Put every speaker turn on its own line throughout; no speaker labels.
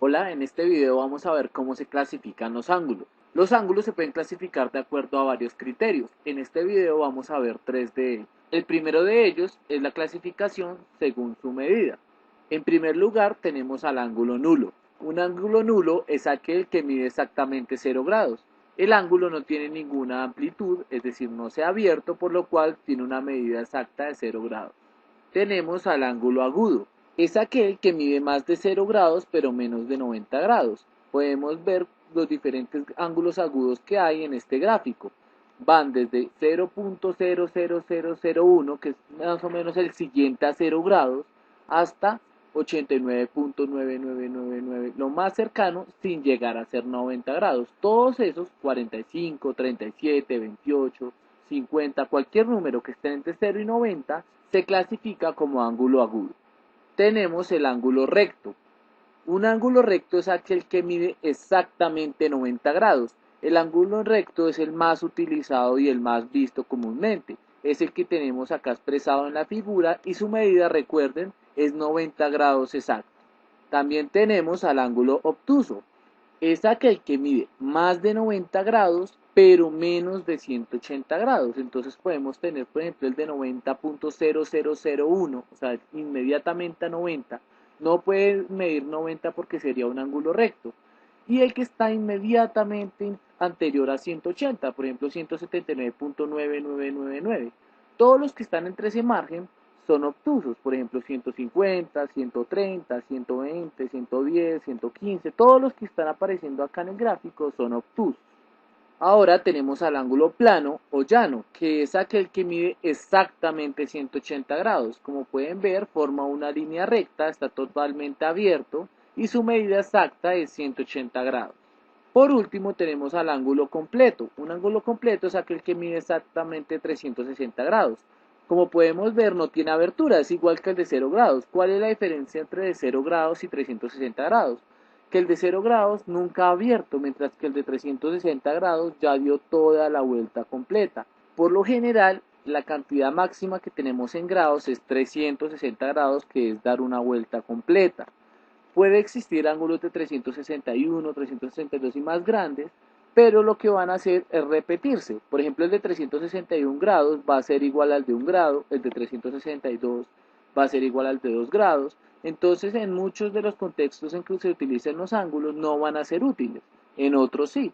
Hola, en este video vamos a ver cómo se clasifican los ángulos. Los ángulos se pueden clasificar de acuerdo a varios criterios. En este video vamos a ver tres de ellos. El primero de ellos es la clasificación según su medida. En primer lugar tenemos al ángulo nulo. Un ángulo nulo es aquel que mide exactamente 0 grados. El ángulo no tiene ninguna amplitud, es decir, no se ha abierto, por lo cual tiene una medida exacta de 0 grados. Tenemos al ángulo agudo. Es aquel que mide más de 0 grados pero menos de 90 grados. Podemos ver los diferentes ángulos agudos que hay en este gráfico. Van desde 0.00001, que es más o menos el siguiente a 0 grados, hasta 89.9999, lo más cercano sin llegar a ser 90 grados. Todos esos, 45, 37, 28, 50, cualquier número que esté entre 0 y 90, se clasifica como ángulo agudo. Tenemos el ángulo recto. Un ángulo recto es aquel que mide exactamente 90 grados. El ángulo recto es el más utilizado y el más visto comúnmente. Es el que tenemos acá expresado en la figura y su medida, recuerden, es 90 grados exactos. También tenemos al ángulo obtuso. Es aquel que mide más de 90 grados, pero menos de 180 grados. Entonces podemos tener, por ejemplo, el de 90.0001, o sea, inmediatamente a 90. No puede medir 90 porque sería un ángulo recto. Y el que está inmediatamente anterior a 180, por ejemplo, 179.9999. Todos los que están entre ese margen son obtusos, por ejemplo 150, 130, 120, 110, 115, todos los que están apareciendo acá en el gráfico son obtusos. Ahora tenemos al ángulo plano o llano, que es aquel que mide exactamente 180 grados. Como pueden ver, forma una línea recta, está totalmente abierto y su medida exacta es 180 grados. Por último tenemos al ángulo completo. Un ángulo completo es aquel que mide exactamente 360 grados. Como podemos ver, no tiene abertura, es igual que el de 0 grados. ¿Cuál es la diferencia entre de 0 grados y 360 grados? Que el de 0 grados nunca ha abierto, mientras que el de 360 grados ya dio toda la vuelta completa. Por lo general, la cantidad máxima que tenemos en grados es 360 grados, que es dar una vuelta completa. Puede existir ángulos de 361, 362 y más grandes, pero lo que van a hacer es repetirse. Por ejemplo, el de 361 grados va a ser igual al de 1 grado, el de 362 va a ser igual al de 2 grados. Entonces, en muchos de los contextos en que se utilicen los ángulos no van a ser útiles, en otros sí.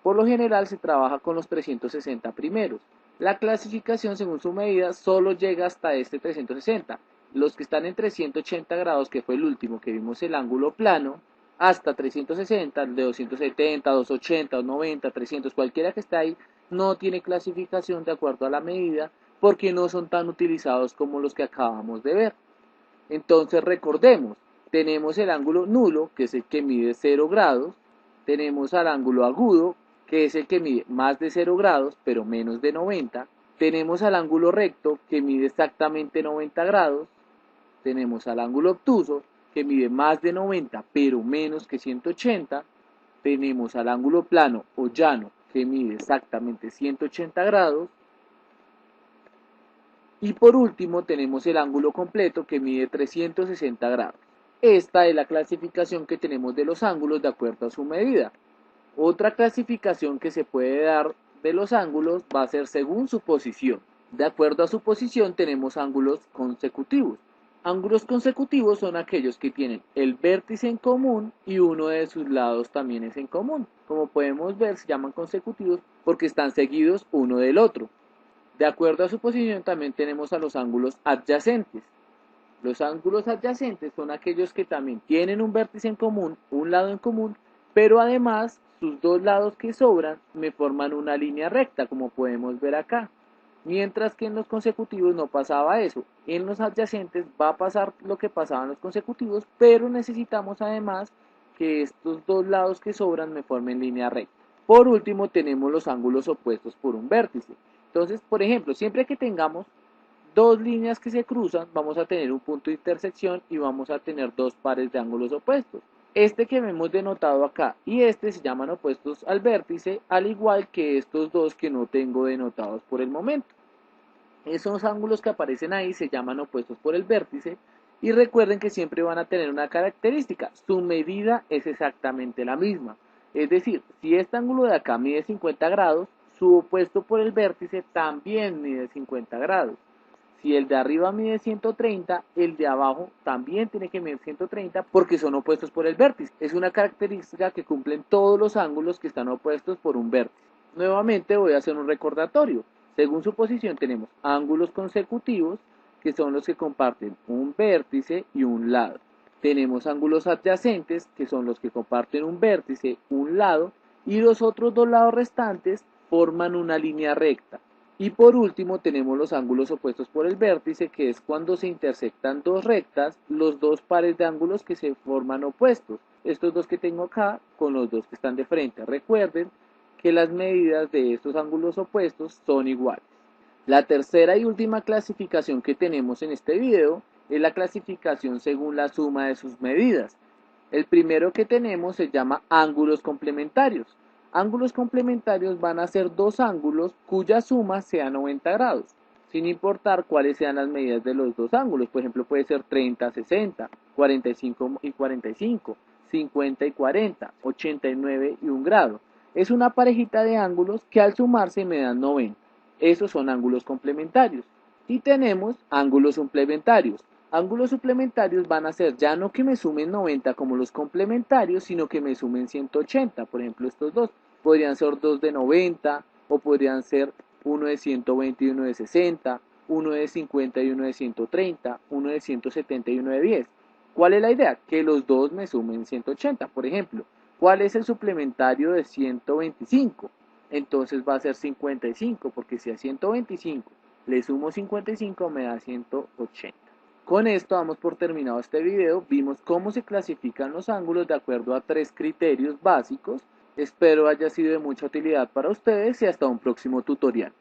Por lo general se trabaja con los 360 primeros. La clasificación según su medida solo llega hasta este 360. Los que están entre 180 grados, que fue el último que vimos el ángulo plano, hasta 360, de 270, 280, 290, 300, cualquiera que esté ahí, no tiene clasificación de acuerdo a la medida porque no son tan utilizados como los que acabamos de ver. Entonces recordemos, tenemos el ángulo nulo, que es el que mide 0 grados, tenemos al ángulo agudo, que es el que mide más de 0 grados, pero menos de 90, tenemos al ángulo recto, que mide exactamente 90 grados, tenemos al ángulo obtuso, que mide más de 90, pero menos que 180, tenemos al ángulo plano o llano, que mide exactamente 180 grados, y por último tenemos el ángulo completo que mide 360 grados. Esta es la clasificación que tenemos de los ángulos de acuerdo a su medida. Otra clasificación que se puede dar de los ángulos va a ser según su posición. De acuerdo a su posición tenemos ángulos consecutivos. Ángulos consecutivos son aquellos que tienen el vértice en común y uno de sus lados también es en común. Como podemos ver, se llaman consecutivos porque están seguidos uno del otro. De acuerdo a su posición también tenemos a los ángulos adyacentes. Los ángulos adyacentes son aquellos que también tienen un vértice en común, un lado en común, pero además sus dos lados que sobran me forman una línea recta, como podemos ver acá. Mientras que en los consecutivos no pasaba eso. En los adyacentes va a pasar lo que pasaba en los consecutivos, pero necesitamos además que estos dos lados que sobran me formen línea recta. Por último tenemos los ángulos opuestos por un vértice. Entonces, por ejemplo, siempre que tengamos dos líneas que se cruzan, vamos a tener un punto de intersección y vamos a tener dos pares de ángulos opuestos. Este que hemos denotado acá y este se llaman opuestos al vértice, al igual que estos dos que no tengo denotados por el momento. Esos ángulos que aparecen ahí se llaman opuestos por el vértice Y recuerden que siempre van a tener una característica, su medida es exactamente la misma. Es decir, si este ángulo de acá mide 50 grados, su opuesto por el vértice también mide 50 grados. Si el de arriba mide 130, el de abajo también tiene que medir 130 porque son opuestos por el vértice. Es una característica que cumplen todos los ángulos que están opuestos por un vértice. Nuevamente voy a hacer un recordatorio. Según su posición tenemos ángulos consecutivos, que son los que comparten un vértice y un lado. Tenemos ángulos adyacentes, que son los que comparten un vértice, un lado, y los otros dos lados restantes forman una línea recta. Y por último tenemos los ángulos opuestos por el vértice, que es cuando se intersectan dos rectas, los dos pares de ángulos que se forman opuestos. Estos dos que tengo acá con los dos que están de frente. Recuerden que las medidas de estos ángulos opuestos son iguales. La tercera y última clasificación que tenemos en este video es la clasificación según la suma de sus medidas. El primero que tenemos se llama ángulos complementarios. Ángulos complementarios van a ser dos ángulos cuya suma sea 90 grados, sin importar cuáles sean las medidas de los dos ángulos. Por ejemplo, puede ser 30, 60, 45 y 45, 50 y 40, 89 y 1 grado. Es una parejita de ángulos que al sumarse me dan 90. Esos son ángulos complementarios. Y tenemos ángulos suplementarios. Ángulos suplementarios van a ser ya no que me sumen 90 como los complementarios, sino que me sumen 180. Por ejemplo, estos dos podrían ser dos de 90 o podrían ser uno de 120 y uno de 60, uno de 50 y uno de 130, uno de 170 y uno de 10. ¿Cuál es la idea? Que los dos me sumen 180. Por ejemplo, ¿cuál es el suplementario de 125? Entonces va a ser 55, porque si a 125 le sumo 55 me da 180. Con esto damos por terminado este video. Vimos cómo se clasifican los ángulos de acuerdo a 3 criterios básicos. Espero haya sido de mucha utilidad para ustedes y hasta un próximo tutorial.